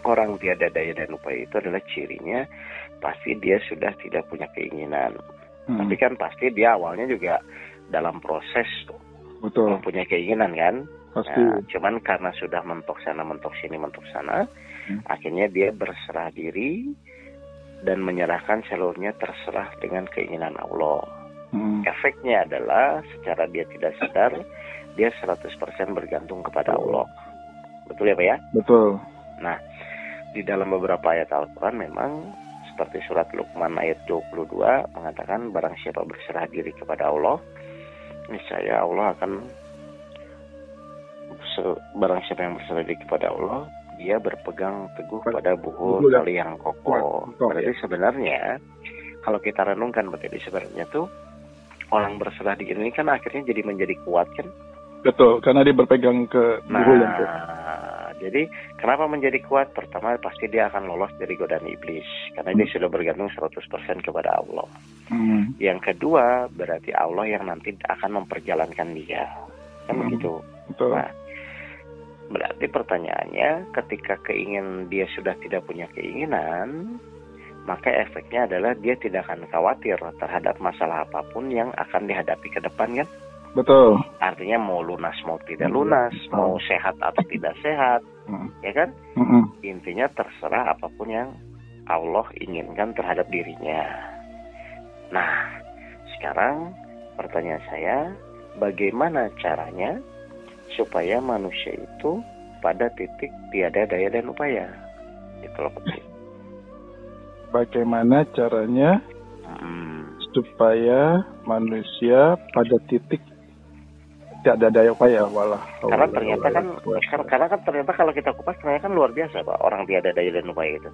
Orang tiada daya dan upaya itu adalah cirinya pasti dia sudah tidak punya keinginan. Tapi kan pasti dia awalnya juga dalam proses mempunyai keinginan kan. Pasti. Nah, cuman karena sudah mentok sana, mentok sini, mentok sana, akhirnya dia berserah diri dan menyerahkan seluruhnya terserah dengan keinginan Allah. Efeknya adalah secara dia tidak sadar, dia 100% bergantung kepada Allah. Betul ya Pak ya? Betul. Nah, di dalam beberapa ayat Al-Quran memang seperti surat Luqman ayat 22 mengatakan barang siapa berserah diri kepada Allah, niscaya Allah akan, barang siapa yang berserah diri kepada Allah, dia berpegang teguh pada buhul tali yang kokoh. Berarti sebenarnya kalau kita renungkan berarti sebenarnya tuh orang berserah diri ini kan akhirnya jadi menjadi kuat kan? Betul, karena dia berpegang ke buhul yang kokoh. Jadi kenapa menjadi kuat? Pertama pasti dia akan lolos dari godaan iblis karena dia sudah bergantung 100% kepada Allah. Yang kedua berarti Allah yang nanti akan memperjalankan dia. Kan begitu. Betul. Nah, berarti pertanyaannya ketika dia sudah tidak punya keinginan, maka efeknya adalah dia tidak akan khawatir terhadap masalah apapun yang akan dihadapi ke depan kan? Betul. Artinya mau lunas mau tidak lunas, mau sehat atau tidak sehat, ya kan? Intinya terserah apapun yang Allah inginkan terhadap dirinya. Nah, sekarang pertanyaan saya, bagaimana caranya supaya manusia itu pada titik tiada daya dan upaya? Itulah penting. Bagaimana caranya supaya manusia pada titik tidak ada daya upaya karena ternyata kalau kita kupas ternyata kan luar biasa Pak orang tiada daya dan upaya itu.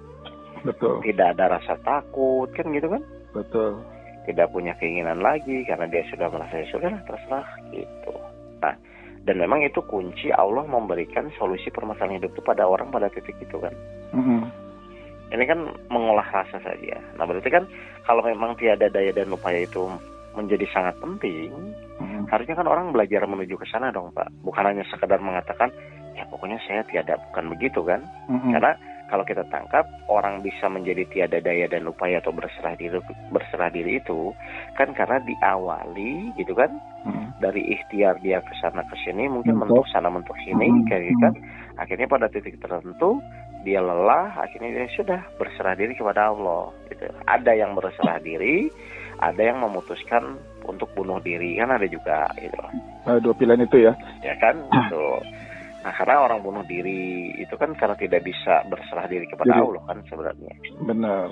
Betul. Tidak ada rasa takut kan gitu kan? Betul. Tidak punya keinginan lagi karena dia sudah merasa sudah terserah gitu. Nah, dan memang itu kunci Allah memberikan solusi permasalahan hidup itu pada orang pada titik itu kan. Ini kan mengolah rasa saja. Nah berarti kan kalau memang tiada daya dan upaya itu menjadi sangat penting, harusnya kan orang belajar menuju ke sana dong Pak. Bukan hanya sekedar mengatakan, ya pokoknya saya tiada, bukan begitu kan. Karena kalau kita tangkap, orang bisa menjadi tiada daya dan upaya atau berserah diri itu, kan karena diawali gitu kan, dari ikhtiar dia ke sana ke sini, mungkin mentok sana mentok sini, kayak gitu kan. Akhirnya pada titik tertentu, dia lelah, akhirnya dia sudah berserah diri kepada Allah. Gitu. Ada yang berserah diri, ada yang memutuskan untuk bunuh diri, kan ada juga gitu. Dua pilihan itu ya. Ya kan, gitu. Nah, karena orang bunuh diri itu kan karena tidak bisa berserah diri kepada Allah kan sebenarnya. Benar.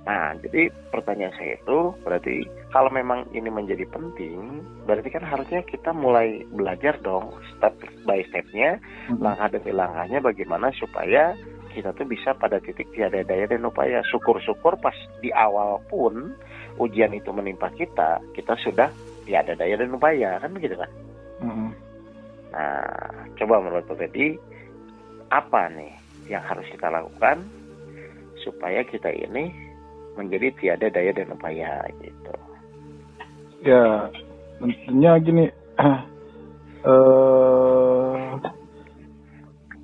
Nah, jadi pertanyaan saya itu berarti kalau memang ini menjadi penting, berarti kan harusnya kita mulai belajar dong step by stepnya, langkah demi langkahnya bagaimana supaya kita tuh bisa pada titik tiada daya dan upaya. Syukur-syukur pas di awal pun ujian itu menimpa kita sudah tiada daya dan upaya, kan begitu kan? Nah, coba menurut Pak Fedi, apa nih yang harus kita lakukan supaya kita ini menjadi tiada daya dan upaya gitu? Ya, tentunya gini,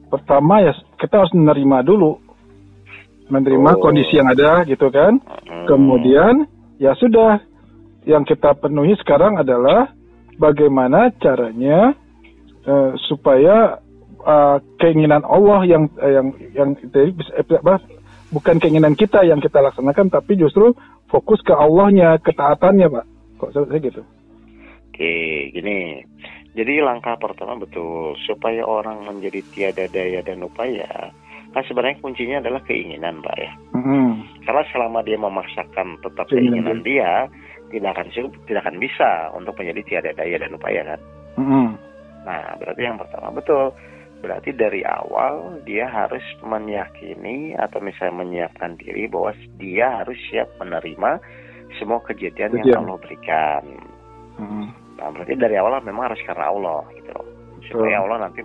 pertama ya kita harus menerima kondisi yang ada gitu kan. Kemudian ya sudah, yang kita penuhi sekarang adalah bagaimana caranya supaya keinginan Allah yang bukan keinginan kita yang kita laksanakan, tapi justru fokus ke Allahnya, ketaatannya Pak. Kok saya gitu? Oke, gini. Jadi langkah pertama betul, supaya orang menjadi tiada daya dan upaya, kan sebenarnya kuncinya adalah keinginan Pak ya. Karena selama dia memaksakan tetap keinginan dia, tidak akan bisa untuk menjadi tiada daya dan upaya kan. Nah, berarti yang pertama betul. Berarti dari awal dia harus meyakini atau misalnya menyiapkan diri bahwa dia harus siap menerima semua kejadian yang Allah berikan. Nah, berarti dari awal memang harus karena Allah gitu loh. Supaya Allah nanti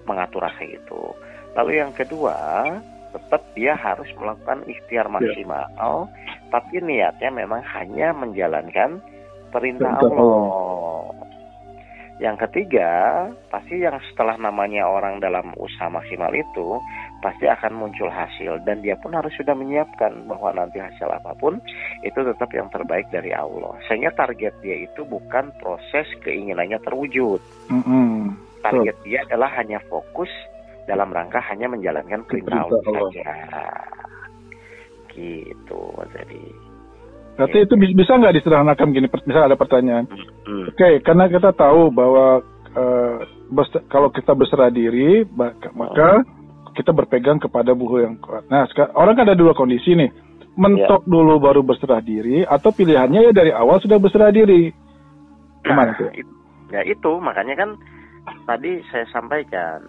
mengatur rasa itu. Lalu yang kedua, tetap dia harus melakukan ikhtiar maksimal, tapi niatnya memang hanya menjalankan perintah Allah. Yang ketiga, pasti yang setelah namanya orang dalam usaha maksimal itu pasti akan muncul hasil, dan dia pun harus sudah menyiapkan bahwa nanti hasil apapun itu tetap yang terbaik dari Allah. Sehingga target dia itu bukan proses keinginannya terwujud. Target dia adalah hanya fokus dalam rangka hanya menjalankan perintah Allah saja. Gitu, jadi. Berarti itu bisa nggak disederhanakan gini? Misalnya ada pertanyaan. Oke, karena kita tahu bahwa kalau kita berserah diri, maka kita berpegang kepada buku yang kuat. Nah, orang kan ada dua kondisi nih. Mentok dulu baru berserah diri, atau pilihannya ya dari awal sudah berserah diri. Gimana tuh? Ya itu, makanya kan tadi saya sampaikan.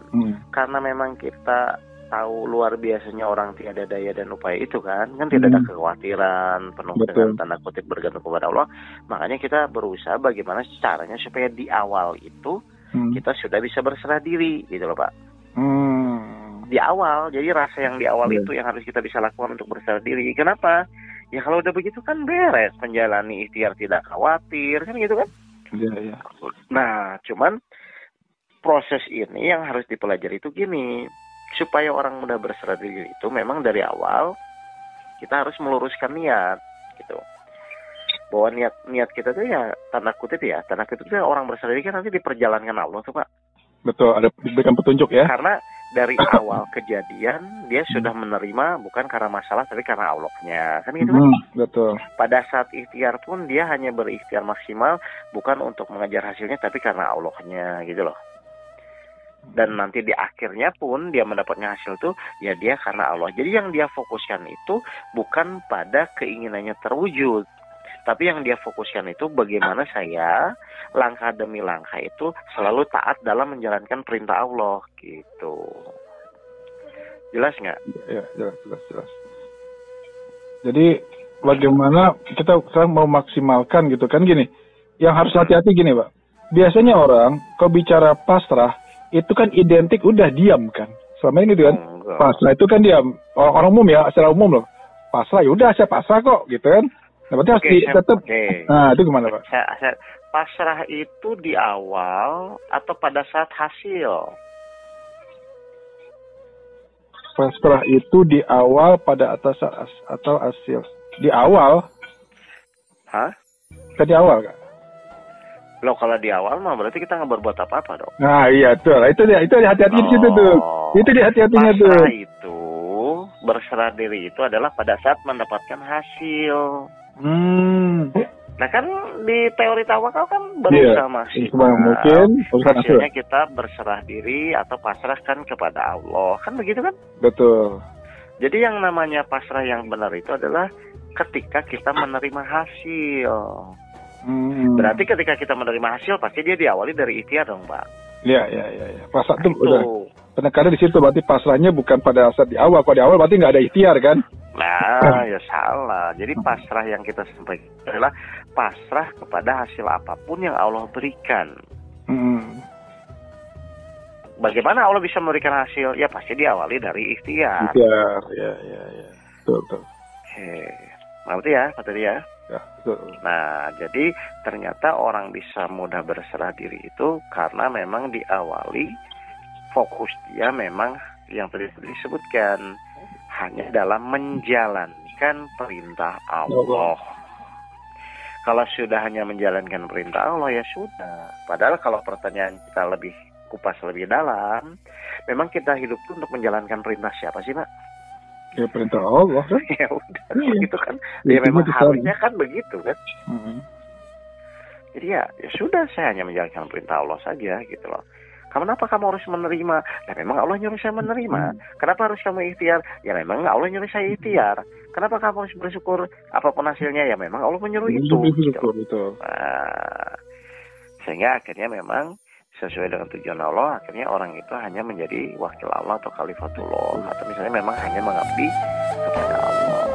Karena memang kita tahu luar biasanya orang tiada daya dan upaya itu kan tidak ada kekhawatiran, penuh dengan tanda kutip bergantung kepada Allah. Makanya kita berusaha bagaimana caranya supaya di awal itu kita sudah bisa berserah diri, gitu loh Pak. Di awal, jadi rasa yang di awal itu yang harus kita bisa lakukan untuk berserah diri. Kenapa? Ya kalau udah begitu kan beres, menjalani ikhtiar tidak khawatir, kan gitu kan? Iya. Nah, cuman proses ini yang harus dipelajari itu gini. Supaya orang mudah berserah diri itu memang dari awal kita harus meluruskan niat, gitu. Bahwa niat kita tuh ya tanda kutip orang berserah diri kan nanti diperjalankan Allah tuh Pak. Betul, ada diberikan petunjuk ya. Karena dari awal kejadian dia sudah menerima bukan karena masalah tapi karena Allahnya, kan gitu kan? Betul. Pada saat ikhtiar pun dia hanya berikhtiar maksimal bukan untuk mengejar hasilnya tapi karena Allahnya, gitu loh. Dan nanti di akhirnya pun dia mendapatnya hasil tuh ya dia karena Allah. Jadi yang dia fokuskan itu bukan pada keinginannya terwujud, tapi yang dia fokuskan itu bagaimana saya langkah demi langkah itu selalu taat dalam menjalankan perintah Allah, gitu. Jelas nggak? Ya, jelas. Jadi bagaimana kita sekarang mau maksimalkan gitu kan gini. Yang harus hati-hati gini Pak. Biasanya orang kalau bicara pasrah itu kan identik udah diam kan. Selama ini gitu kan. Pasrah itu kan diam. Orang umum ya, secara umum loh. Pasrah ya udah saya pasrah kok gitu kan. Nah, berarti harus tetap. Nah, itu gimana Pak? Pasrah itu di awal atau pada saat hasil? Pasrah itu di awal pada atas atau hasil? Di awal. Hah? Kan di awal Kak? Loh kalau di awal mah berarti kita nggak berbuat apa-apa dong. Nah iya tuh, itu hati-hati di situ tuh. Itu di hati-hatinya tuh. Pasrah itu berserah diri itu adalah pada saat mendapatkan hasil. Nah kan di teori tawakal kan berusaha maksimal. Mungkin hasilnya kita berserah diri atau pasrahkan kepada Allah, kan begitu kan? Betul. Jadi yang namanya pasrah yang benar itu adalah ketika kita menerima hasil. Berarti ketika kita menerima hasil pasti dia diawali dari ikhtiar dong Pak. Iya. Pasrah itu udah penekannya di situ, berarti pasrahnya bukan pada saat di awal. Kalau di awal berarti nggak ada ikhtiar kan? Nah, ya salah. Jadi pasrah yang kita sampaikan adalah pasrah kepada hasil apapun yang Allah berikan. Bagaimana Allah bisa memberikan hasil? Ya pasti diawali dari ikhtiar. Ikhtiar, ya. Betul. Ngerti ya, materi ya? Ya, betul. Nah, jadi ternyata orang bisa mudah berserah diri itu karena memang diawali fokus dia memang yang tadi disebutkan hanya dalam menjalankan perintah Allah. Kalau sudah hanya menjalankan perintah Allah ya sudah. Padahal kalau pertanyaan kita lebih kupas lebih dalam, memang kita hidup itu untuk menjalankan perintah siapa sih Pak? Ya perintah Allah kan? Ya udah, begitu kan. Dia memang harusnya kan begitu kan. Jadi ya sudah, saya hanya menjalankan perintah Allah saja gitu loh. Kenapa kamu harus menerima? Ya memang Allah nyuruh saya menerima. Kenapa harus kamu ikhtiar? Ya memang Allah nyuruh saya ikhtiar. Kenapa kamu harus bersyukur? Apapun hasilnya ya memang Allah menyuruh itu. Gitu. Nah, sehingga akhirnya memang sesuai dengan tujuan Allah, akhirnya orang itu hanya menjadi wakil Allah atau khalifatullah, atau misalnya memang hanya mengabdi kepada Allah.